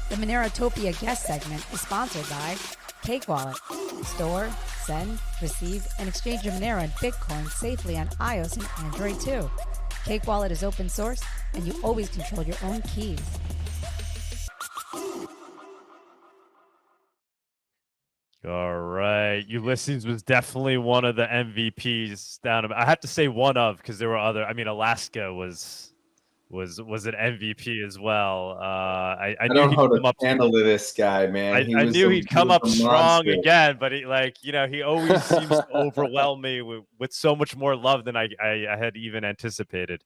The MoneroTopia guest segment is sponsored by Cake Wallet. Store, send, receive, and exchange your Monero and Bitcoin safely on iOS and Android too. Cake Wallet is open source, and you always control your own keys. All right. Ulysses was definitely one of the MVPs down. I have to say one of, because there were other. I mean, Alaska was an MVP as well. I I knew don't he'd know how come to up. handle this guy, man. I knew he'd come up strong again, but he always seems to overwhelm me with so much more love than I had even anticipated.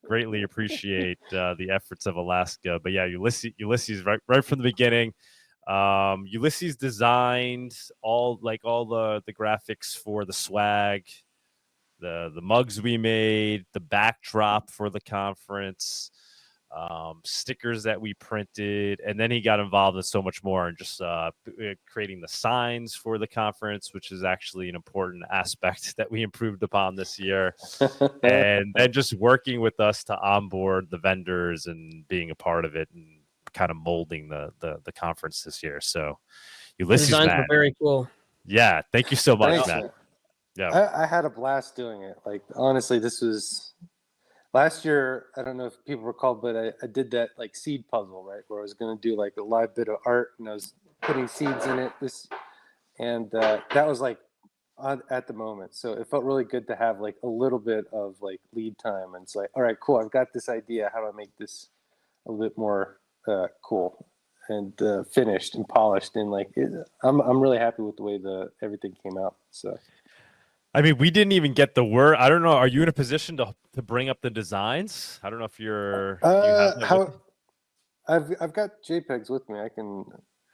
Greatly appreciate the efforts of Alaska, but yeah, Ulysses right from the beginning. Ulysses designed all the graphics for the swag, the mugs we made, the backdrop for the conference, stickers that we printed, and then he got involved in so much more and just creating the signs for the conference, which is actually an important aspect that we improved upon this year. And then just working with us to onboard the vendors and being a part of it and kind of molding the conference this year. So Ulysses, the designs man, were very cool. Yeah, thank you so much, man. Yeah, I had a blast doing it. Like, honestly, this was last year. I don't know if people recall, but I did that like seed puzzle, right, where I was going to do like a live bit of art and I was putting seeds in it. That was like at the moment. So it felt really good to have like a little bit of like lead time. And it's like, all right, cool. I've got this idea. How do I make this a little bit more cool and finished and polished? And like, I'm really happy with the way everything came out. So. I mean, we didn't even get the word. I don't know. Are you in a position to bring up the designs? I don't know if you're. I've got JPEGs with me. I can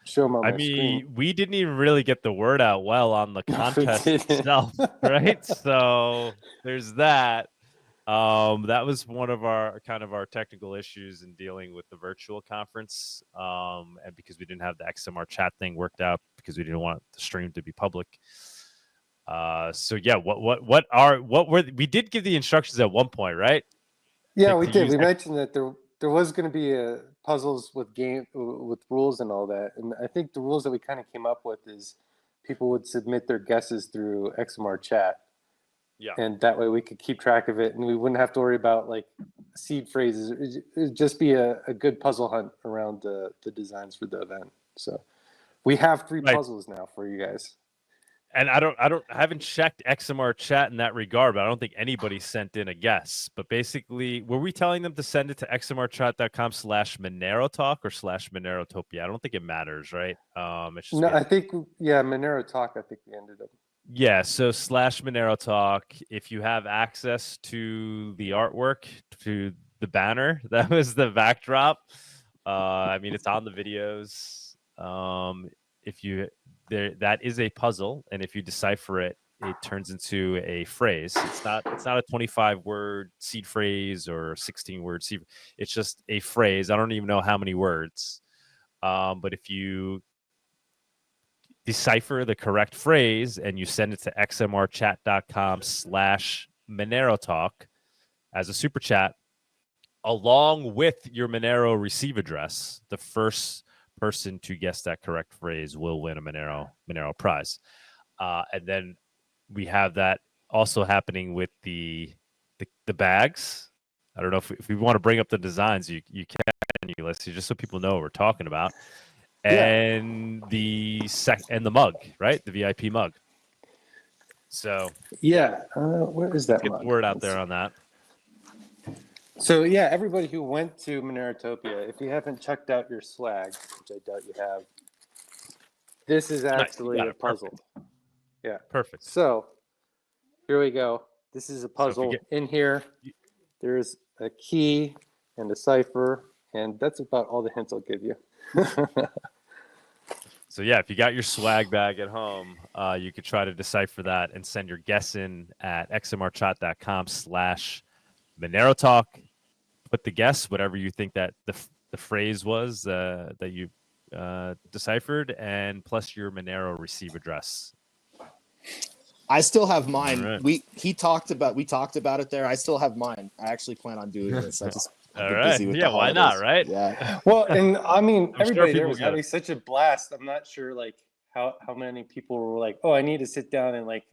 show them on my screen. We didn't even really get the word out well on the contest itself, right? So there's that. That was one of our technical issues in dealing with the virtual conference, and because we didn't have the XMR chat thing worked out because we didn't want the stream to be public. So yeah, we did give the instructions at one point, right? Yeah, we did. We mentioned that there was going to be puzzles with rules and all that, and I think the rules that we kind of came up with is people would submit their guesses through XMR chat. Yeah, and that way we could keep track of it, and we wouldn't have to worry about like seed phrases. It'd just be a good puzzle hunt around the designs for the event. So we have 3 puzzles now for you guys. And I haven't checked XMR chat in that regard, but I don't think anybody sent in a guess. But basically, were we telling them to send it to xmrchat.com/MoneroTalk or /MoneroTopia? I don't think it matters, right? It's just I think MoneroTalk. I think we ended up. Yeah, so /MoneroTalk. If you have access to the artwork, to the banner, that was the backdrop. I mean, it's on the videos. That is a puzzle, and if you decipher it, it turns into a phrase. It's not a 25-word seed phrase or 16-word seed. It's just a phrase. I don't even know how many words. But if you decipher the correct phrase and you send it to xmrchat.com/MoneroTalk as a super chat, along with your Monero receive address, the first person to guess that correct phrase will win a Monero prize. And then we have that also happening with the bags. I don't know if we want to bring up the designs, you can, Ulysses, just so people know what we're talking about. And the mug, right? The VIP mug. So yeah, where is that? Get the word out there on that. So yeah, everybody who went to MoneroTopia, if you haven't checked out your swag, which I doubt you have, this is actually a puzzle. Perfect. Yeah, perfect. So here we go. This is a puzzle. In here, there's a key and a cipher, and that's about all the hints I'll give you. So yeah, if you got your swag bag at home, you could try to decipher that and send your guess in at xmrchat.com/MoneroTalk. Put the guess, whatever you think that the phrase was that you deciphered, and plus your Monero receive address. I still have mine. Right. We talked about it there. I still have mine. I actually plan on doing this. I've All been right. busy with Yeah, the why not, holidays. right? Yeah. Well, and I mean, I'm sure everybody there people was get having it. such a blast. I'm not sure like how many people were like, oh, I need to sit down and like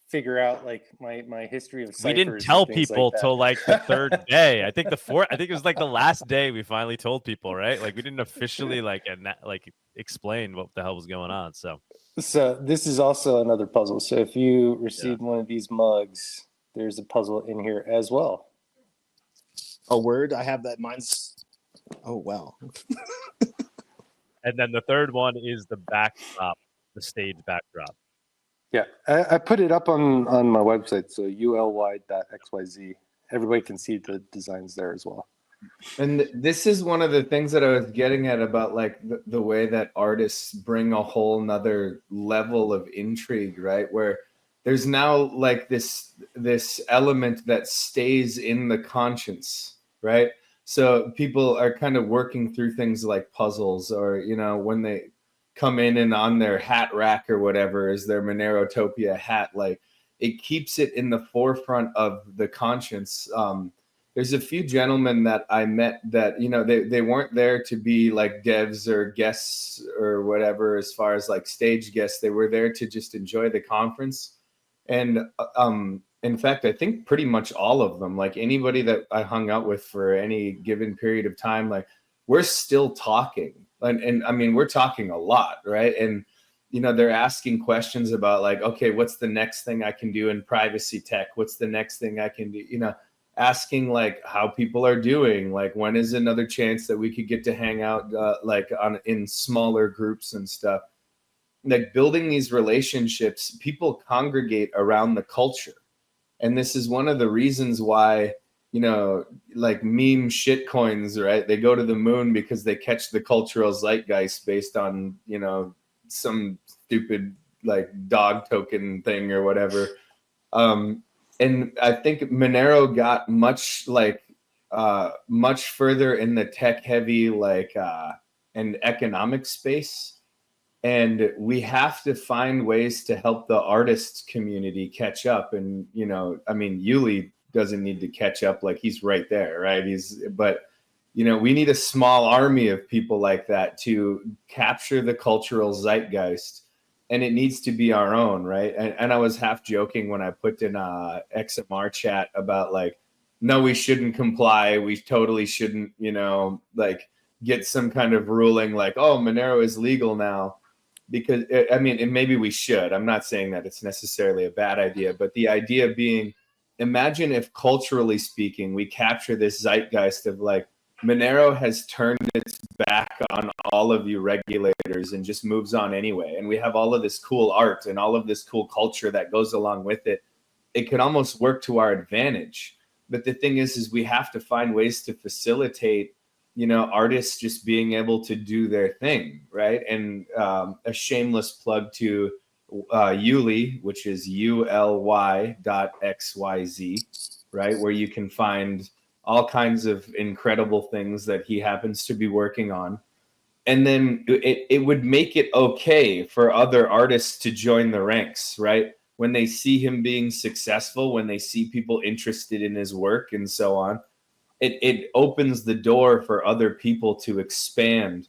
figure out like my history of We didn't ciphers tell and things people like that. till like the third day. I think I think it was like the last day we finally told people, right? Like we didn't officially like explain what the hell was going on. So So this is also another puzzle. So if you received one of these mugs, there's a puzzle in here as well. A word. I have that. Mine's. Oh wow. and then the third one is the backdrop, the stage backdrop. Yeah, I put it up on my website, so uly.xyz. Everybody can see the designs there as well. And this is one of the things that I was getting at about like the way that artists bring a whole nother level of intrigue, right? Where there's now like this element that stays in the conscience, right? So people are kind of working through things like puzzles, or you know, when they come in and on their hat rack or whatever is their MoneroTopia hat, like it keeps it in the forefront of the conscience. There's a few gentlemen that I met that, you know, they weren't there to be like devs or guests or whatever, as far as like stage guests. They were there to just enjoy the conference. And in fact, I think pretty much all of them, like anybody that I hung out with for any given period of time, like we're still talking. And I mean, we're talking a lot, right? And, you know, they're asking questions about like, okay, what's the next thing I can do in privacy tech? What's the next thing I can do? You know, asking like how people are doing, like when is another chance that we could get to hang out like in smaller groups and stuff. Like building these relationships, people congregate around the culture. And this is one of the reasons why, you know, like meme shitcoins, right? They go to the moon because they catch the cultural zeitgeist based on, you know, some stupid like dog token thing or whatever. And I think Monero got much further in the tech heavy and economic space. And we have to find ways to help the artist community catch up. And, you know, I mean, Yuli doesn't need to catch up, like he's right there, right? But, you know, we need a small army of people like that to capture the cultural zeitgeist, and it needs to be our own, right? And I was half joking when I put in a XMR chat about like, no, we shouldn't comply. We totally shouldn't, you know, like get some kind of ruling like, oh, Monero is legal now. Because I mean, and maybe we should. I'm not saying that it's necessarily a bad idea, but the idea being, imagine if culturally speaking, we capture this zeitgeist of like, Monero has turned its back on all of you regulators and just moves on anyway. And we have all of this cool art and all of this cool culture that goes along with it. It could almost work to our advantage. But the thing is we have to find ways to facilitate, you know, artists just being able to do their thing, right? And a shameless plug to Uli, which is uly.xyz, right? Where you can find all kinds of incredible things that he happens to be working on. And then it would make it okay for other artists to join the ranks, right? When they see him being successful, when they see people interested in his work and so on, it opens the door for other people to expand.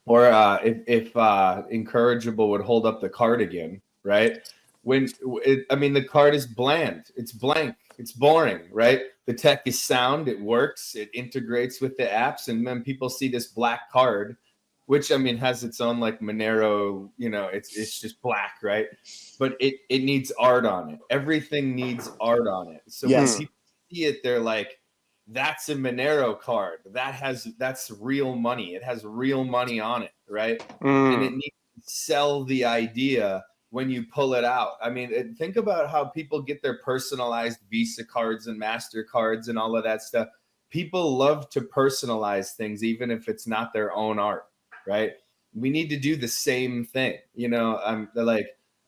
Or if Incorrigible would hold up the card again, right? I mean, the card is bland. It's blank. It's boring, right? The tech is sound. It works. It integrates with the apps. And then people see this black card, which, I mean, has its own like Monero, you know, it's just black, right? But it needs art on it. Everything needs art on it. So Yes. when people see it, they're like, that's a Monero card. That's real money. It has real money on it, right? And it needs to sell the idea when you pull it out. I mean, think about how people get their personalized Visa cards and MasterCards and all of that stuff. People love to personalize things, even if it's not their own art, right? We need to do the same thing. You know,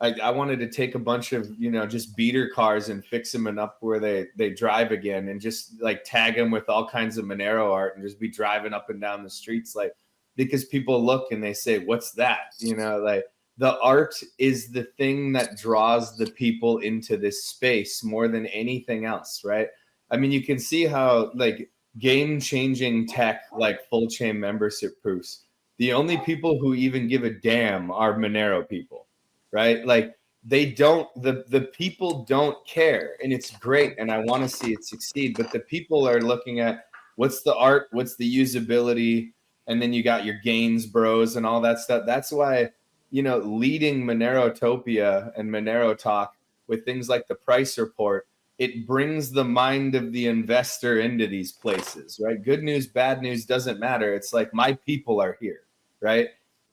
I wanted to take a bunch of, you know, just beater cars and fix them up where they drive again, and just like tag them with all kinds of Monero art and just be driving up and down the streets, like, because people look and they say, what's that? You know, like the art is the thing that draws the people into this space more than anything else, right? I mean, you can see how like game-changing tech like full chain membership proofs, the only people who even give a damn are Monero people, right? Like they don't, the people don't care, and it's great, and I want to see it succeed. But the people are looking at what's the art, what's the usability, and then you got your gains bros and all that stuff. That's why, you know, leading MoneroTopia and Monero Talk with things like the price report, it brings the mind of the investor into these places, right? Good news, bad news doesn't matter. It's like my people are here, right?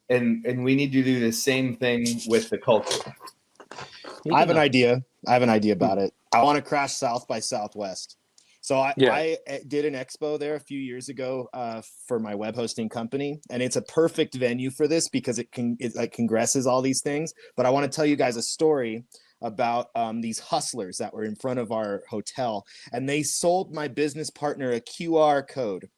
And we need to do the same thing with the culture. I have an idea. About it. I want to crash South by Southwest. So I did an expo there a few years ago for my web hosting company, and it's a perfect venue for this because it like congresses all these things. But I want to tell you guys a story about these hustlers that were in front of our hotel, and they sold my business partner a QR code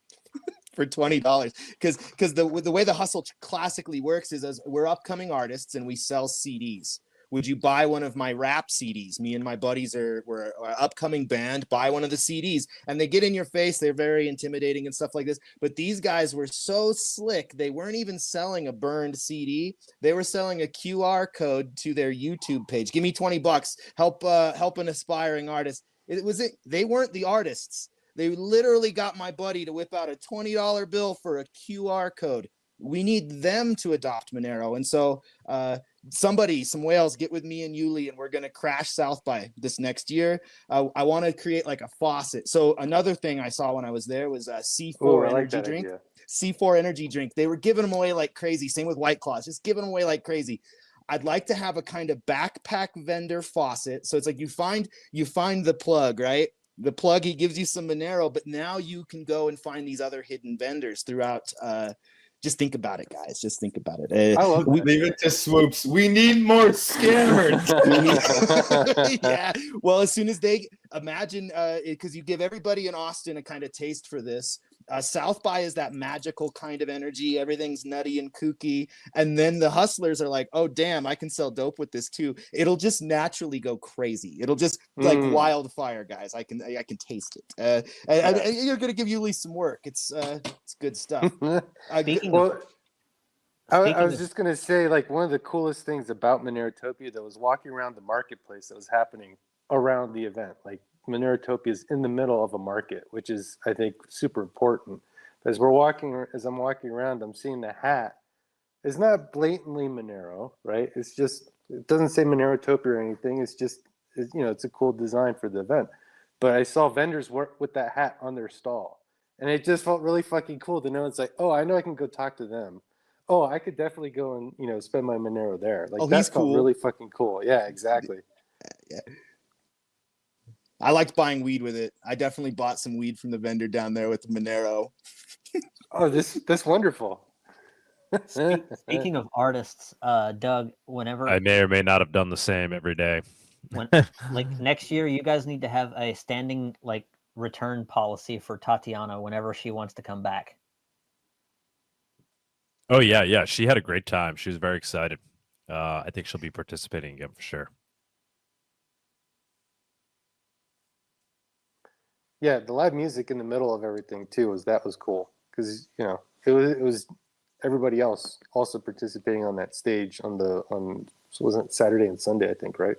for $20 because the way the hustle classically works is, as we're upcoming artists and we sell CDs. Would you buy one of my rap CDs? Me and my buddies we're an upcoming band. Buy one of the CDs, and they get in your face. They're very intimidating and stuff like this. But these guys were so slick. They weren't even selling a burned CD. They were selling a QR code to their YouTube page. Give me $20. Help an aspiring artist. They weren't the artists. They literally got my buddy to whip out a $20 bill for a QR code. We need them to adopt Monero, and so. Some whales, get with me and Yuli, and we're going to crash South by this next year. I want to create like a faucet. So another thing I saw when I was there was a C4 energy drink. Idea. C4 energy drink. They were giving them away like crazy. Same with White Claws, just giving them away like crazy. I'd like to have a kind of backpack vendor faucet. So it's like you find the plug, right? The plug, he gives you some Monero, but now you can go and find these other hidden vendors throughout. Just think about it, guys. Just think about it. I love leave it to Swoops. We need more scammers. Yeah. Well, as soon as they imagine, because you give everybody in Austin a kind of taste for this. South by is that magical kind of energy. Everything's nutty and kooky. And then the hustlers are like, oh, damn, I can sell dope with this too. It'll just naturally go crazy. It'll just like wildfire, guys. I can taste it. And you're going to give Yuli some work. It's good stuff. I was just going to say, like, one of the coolest things about MoneroTopia that was walking around the marketplace that was happening around the event. Like, MoneroTopia is in the middle of a market, which is, I think, super important. As I'm walking around, I'm seeing the hat. It's not blatantly Monero, right? It doesn't say MoneroTopia or anything. It's a cool design for the event. But I saw vendors work with that hat on their stall. And it just felt really fucking cool to know. It's like, oh, I know I can go talk to them. Oh, I could definitely go and, spend my Monero there. Like, that felt really fucking cool. Yeah, exactly. Yeah. I liked buying weed with it. I definitely bought some weed from the vendor down there with the Monero. Oh, that's wonderful. Speaking of artists, Doug, whenever I may or may not have done the same every day. Like next year, you guys need to have a standing like return policy for Tatiana whenever she wants to come back. Oh yeah. She had a great time. She was very excited. I think she'll be participating again for sure. Yeah, the live music in the middle of everything too was cool because it was everybody else also participating on that stage so wasn't it Saturday and Sunday, I think, right?